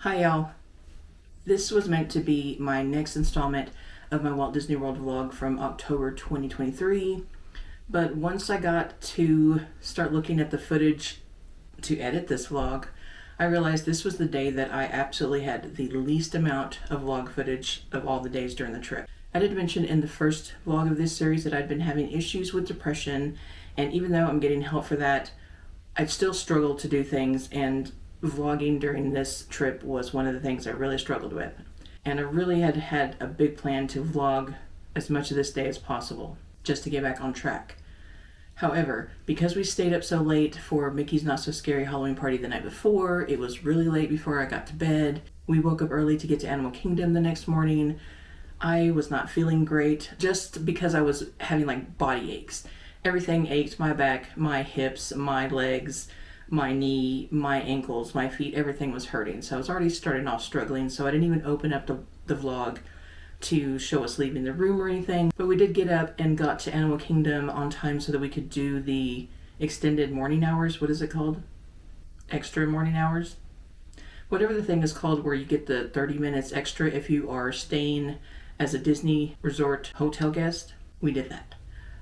Hi y'all. This was meant to be my next installment of my Walt Disney World vlog from October 2023, but once I got to start looking at the footage to edit this vlog, I realized this was the day that I absolutely had the least amount of vlog footage of all the days during the trip. I did mention in the first vlog of this series that I'd been having issues with depression, and even though I'm getting help for that, I'd still struggled to do things, and vlogging during this trip was one of the things I really struggled with. And I really had a big plan to vlog as much of this day as possible, just to get back on track. However, because we stayed up so late for Mickey's Not So Scary Halloween party the night before, it was really late before I got to bed. We woke up early to get to Animal Kingdom the next morning. I was not feeling great just because I was having body aches. Everything ached, my back, my hips, my legs, my knee, my ankles, my feet, everything was hurting. So I was already starting off struggling, so I didn't even open up the vlog to show us leaving the room or anything. But we did get up and got to Animal Kingdom on time so that we could do the extended morning hours. What is it called? Extra morning hours? Whatever the thing is called where you get the 30 minutes extra if you are staying as a Disney resort hotel guest. We did that.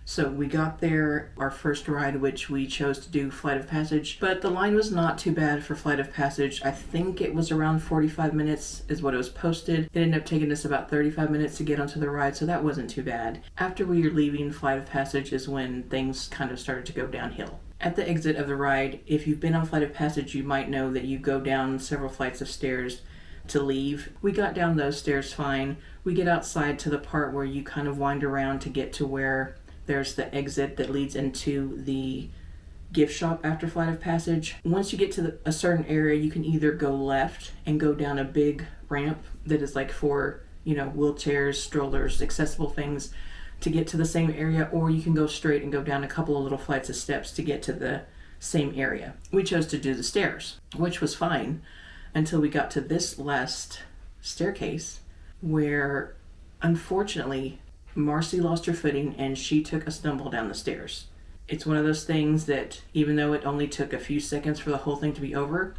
So we got there, our first ride, which we chose to do Flight of Passage, but the line was not too bad for Flight of Passage. I think it was around 45 minutes is what it was posted. It ended up taking us about 35 minutes to get onto the ride, so that wasn't too bad. After we were leaving Flight of Passage is when things kind of started to go downhill. At the exit of the ride, if you've been on Flight of Passage, you might know that you go down several flights of stairs to leave. We got down those stairs fine. We get outside to the part where you kind of wind around to get to where there's the exit that leads into the gift shop after Flight of Passage. Once you get to a certain area, you can either go left and go down a big ramp that is for, wheelchairs, strollers, accessible things to get to the same area, or you can go straight and go down a couple of little flights of steps to get to the same area. We chose to do the stairs, which was fine until we got to this last staircase where, unfortunately, Marci lost her footing and she took a stumble down the stairs. It's one of those things that even though it only took a few seconds for the whole thing to be over,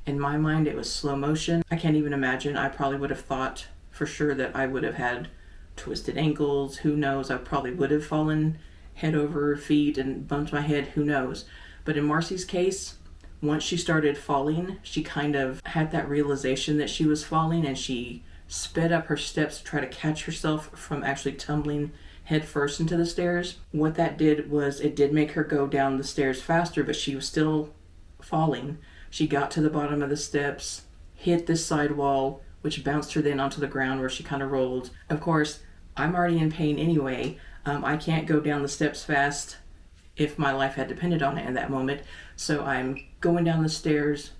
in my mind it was slow motion. I can't even imagine. I probably would have thought for sure that I would have had twisted ankles. Who knows? I probably would have fallen head over feet and bumped my head. Who knows? But in Marci's case, once she started falling, she kind of had that realization that she was falling and she sped up her steps to try to catch herself from actually tumbling head first into the stairs. What that did was it did make her go down the stairs faster, but she was still falling. She got to the bottom of the steps, hit this sidewall, which bounced her then onto the ground where she kind of rolled. Of course, I'm already in pain anyway. I can't go down the steps fast if my life had depended on it in that moment. So I'm going down the stairs.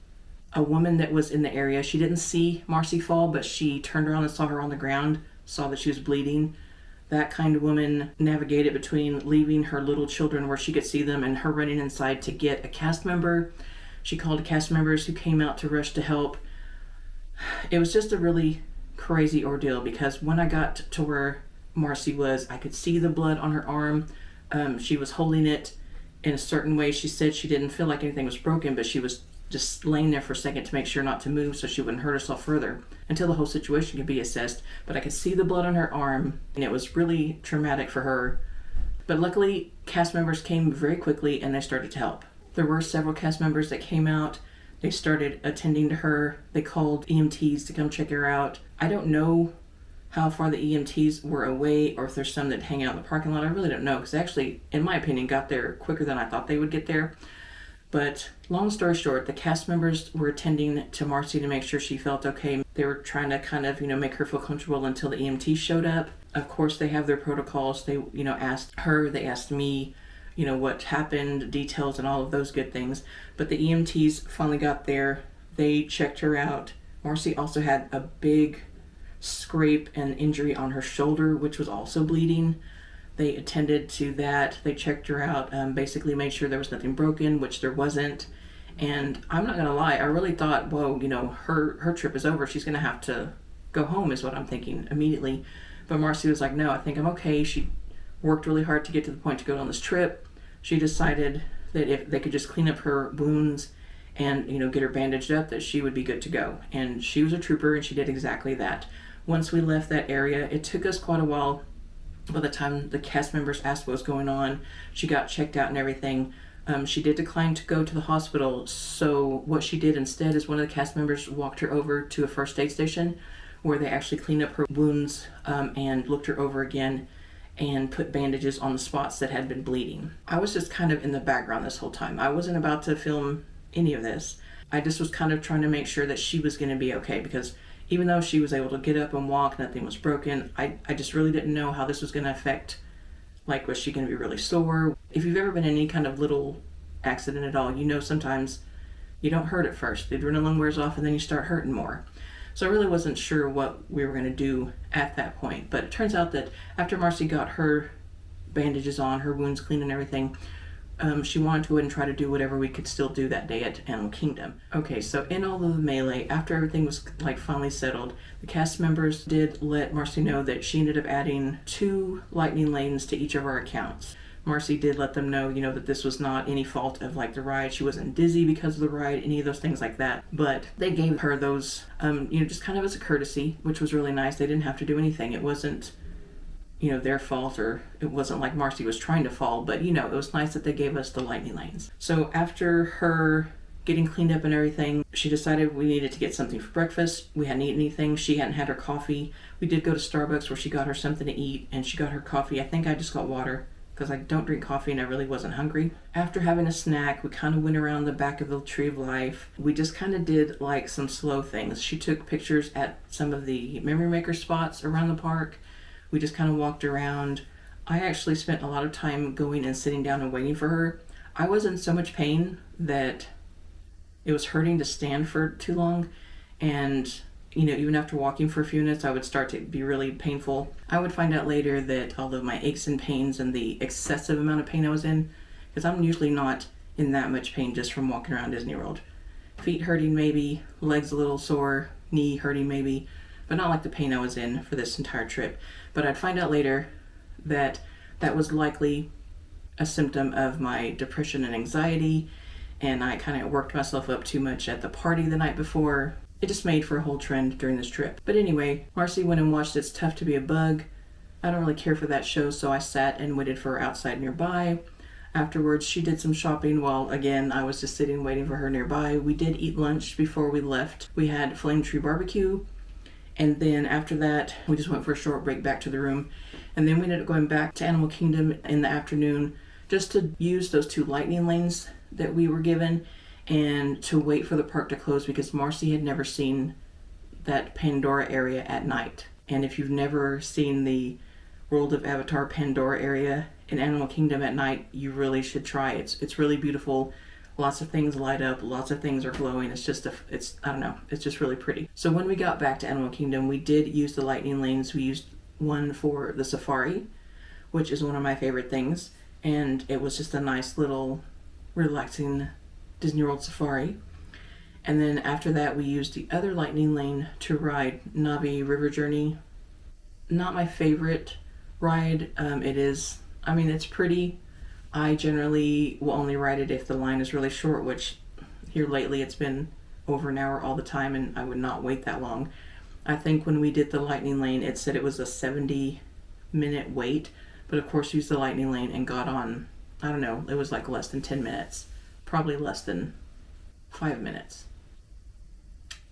A woman that was in the area, she didn't see Marci fall, but she turned around and saw her on the ground, saw that she was bleeding. That kind of woman navigated between leaving her little children where she could see them and her running inside to get a cast member. She called cast members who came out to rush to help. It was just a really crazy ordeal because when I got to where Marci was, I could see the blood on her arm. She was holding it in a certain way. She said she didn't feel like anything was broken, but she was just laying there for a second to make sure not to move so she wouldn't hurt herself further until the whole situation could be assessed. But I could see the blood on her arm and it was really traumatic for her. But luckily, cast members came very quickly and they started to help. There were several cast members that came out. They started attending to her. They called EMTs to come check her out. I don't know how far the EMTs were away or if there's some that hang out in the parking lot. I really don't know because they actually, in my opinion, got there quicker than I thought they would get there. But long story short, the cast members were attending to Marci to make sure she felt okay. They were trying to kind of, make her feel comfortable until the EMT showed up. Of course, they have their protocols. They, asked her, they asked me, what happened, details, and all of those good things. But the EMTs finally got there. They checked her out. Marci also had a big scrape and injury on her shoulder, which was also bleeding. They attended to that. They checked her out, basically made sure there was nothing broken, which there wasn't. And I'm not going to lie, I really thought, whoa, her trip is over. She's going to have to go home is what I'm thinking immediately. But Marci was like, no, I think I'm okay. She worked really hard to get to the point to go on this trip. She decided that if they could just clean up her wounds and, get her bandaged up, that she would be good to go. And she was a trooper, and she did exactly that. Once we left that area, it took us quite a while. By the time the cast members asked what was going on, she got checked out and everything. She did decline to go to the hospital, so what she did instead is one of the cast members walked her over to a first aid station where they actually cleaned up her wounds and looked her over again and put bandages on the spots that had been bleeding. I was just kind of in the background this whole time. I wasn't about to film any of this. I just was kind of trying to make sure that she was going to be okay, because even though she was able to get up and walk, nothing was broken, I just really didn't know how this was going to affect. Like, was she going to be really sore? If you've ever been in any kind of little accident at all, sometimes you don't hurt at first. The adrenaline wears off and then you start hurting more. So I really wasn't sure what we were going to do at that point. But it turns out that after Marci got her bandages on, her wounds clean and everything, she wanted to go ahead and try to do whatever we could still do that day at Animal Kingdom. Okay, so in all of the melee, after everything was finally settled, the cast members did let Marci know that she ended up adding 2 lightning lanes to each of our accounts. Marci did let them know, that this was not any fault of the ride. She wasn't dizzy because of the ride, any of those things like that. But they gave her those, just kind of as a courtesy, which was really nice. They didn't have to do anything. It wasn't their fault, or it wasn't like Marci was trying to fall, but it was nice that they gave us the lightning lanes. So after her getting cleaned up and everything, she decided we needed to get something for breakfast. We hadn't eaten anything. She hadn't had her coffee. We did go to Starbucks where she got her something to eat, and she got her coffee. I think I just got water because I don't drink coffee and I really wasn't hungry. After having a snack, we kind of went around the back of the Tree of Life. We just kind of did some slow things. She took pictures at some of the memory maker spots around the park. We just kind of walked around. I actually spent a lot of time going and sitting down and waiting for her. I was in so much pain that it was hurting to stand for too long. And, even after walking for a few minutes, I would start to be really painful. I would find out later that all of my aches and pains and the excessive amount of pain I was in, because I'm usually not in that much pain just from walking around Disney World. Feet hurting maybe, legs a little sore, knee hurting maybe, but not like the pain I was in for this entire trip. But I'd find out later that that was likely a symptom of my depression and anxiety, and I kind of worked myself up too much at the party the night before. It just made for a whole trend during this trip. But anyway, Marci went and watched It's Tough to Be a Bug. I don't really care for that show, so I sat and waited for her outside nearby. Afterwards, she did some shopping while, again, I was just sitting waiting for her nearby. We did eat lunch before we left. We had Flame Tree Barbecue. And then after that, we just went for a short break back to the room. And then we ended up going back to Animal Kingdom in the afternoon just to use those 2 lightning lanes that we were given and to wait for the park to close, because Marci had never seen that Pandora area at night. And if you've never seen the World of Avatar Pandora area in Animal Kingdom at night, you really should try it. It's really beautiful. Lots of things light up, lots of things are glowing. It's just really pretty. So when we got back to Animal Kingdom, we did use the lightning lanes. We used one for the safari, which is one of my favorite things. And it was just a nice little relaxing Disney World safari. And then after that, we used the other lightning lane to ride Navi River Journey. Not my favorite ride. It's pretty. I generally will only ride it if the line is really short, which here lately it's been over an hour all the time, and I would not wait that long. I think when we did the lightning lane, it said it was a 70-minute wait, but of course used the lightning lane and got on, it was less than 10 minutes, probably less than 5 minutes.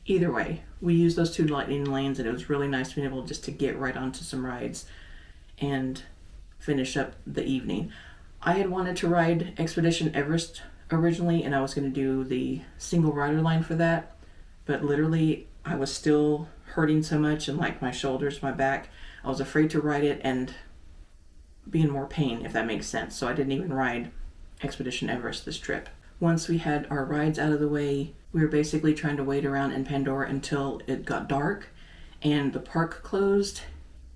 Either way, we used those 2 lightning lanes, and it was really nice being able just to get right onto some rides and finish up the evening. I had wanted to ride Expedition Everest originally, and I was going to do the single rider line for that, but literally I was still hurting so much, and my shoulders, my back, I was afraid to ride it and be in more pain, if that makes sense. So I didn't even ride Expedition Everest this trip. Once we had our rides out of the way, we were basically trying to wait around in Pandora until it got dark, and the park closed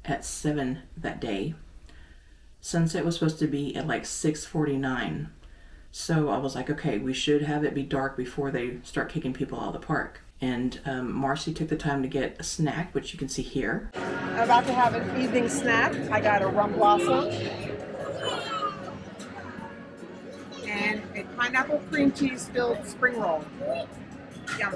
at 7 that day. Sunset was supposed to be at 6:49. So I was like, okay, we should have it be dark before they start kicking people out of the park. And Marci took the time to get a snack, which you can see here. I'm about to have an evening snack. I got a rum blossom and a pineapple cream cream cheese filled spring roll. Yum.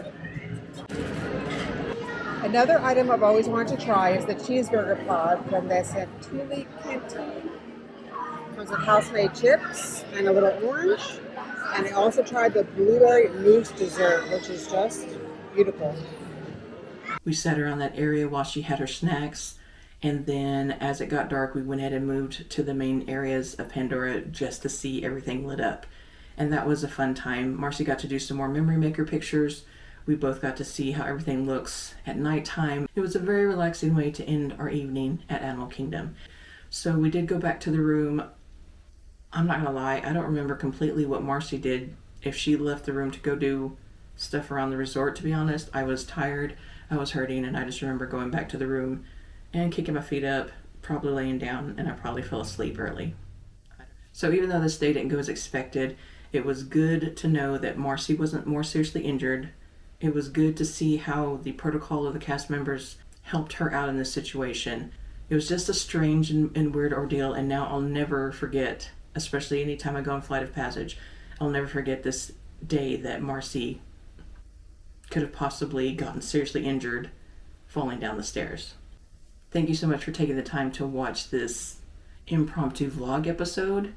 Another item I've always wanted to try is the cheeseburger pod from the Santuli Canteen. Comes with house-made chips and a little orange. And I also tried the blueberry mousse dessert, which is just beautiful. We sat around that area while she had her snacks, and then as it got dark, we went ahead and moved to the main areas of Pandora just to see everything lit up. And that was a fun time. Marci got to do some more memory maker pictures. We both got to see how everything looks at nighttime. It was a very relaxing way to end our evening at Animal Kingdom. So we did go back to the room. I'm not gonna lie, I don't remember completely what Marci did, if she left the room to go do stuff around the resort, to be honest. I was tired, I was hurting, and I just remember going back to the room and kicking my feet up, probably laying down, and I probably fell asleep early. So even though this day didn't go as expected, it was good to know that Marci wasn't more seriously injured. It was good to see how the protocol of the cast members helped her out in this situation. It was just a strange and weird ordeal, and now I'll never forget, especially anytime I go on Flight of Passage, I'll never forget this day that Marci could have possibly gotten seriously injured falling down the stairs. Thank you so much for taking the time to watch this impromptu vlog episode.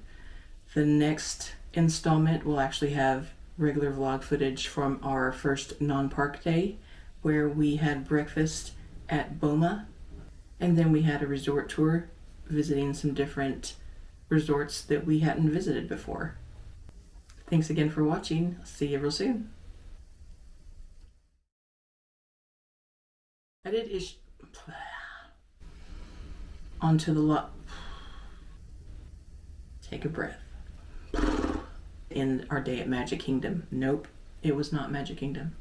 The next installment will actually have regular vlog footage from our first non-park day, where we had breakfast at Boma, and then we had a resort tour visiting some different resorts that we hadn't visited before. Thanks again for watching. See you real soon. I did onto the lot. Take a breath. In our day at Magic Kingdom. Nope, it was not Magic Kingdom.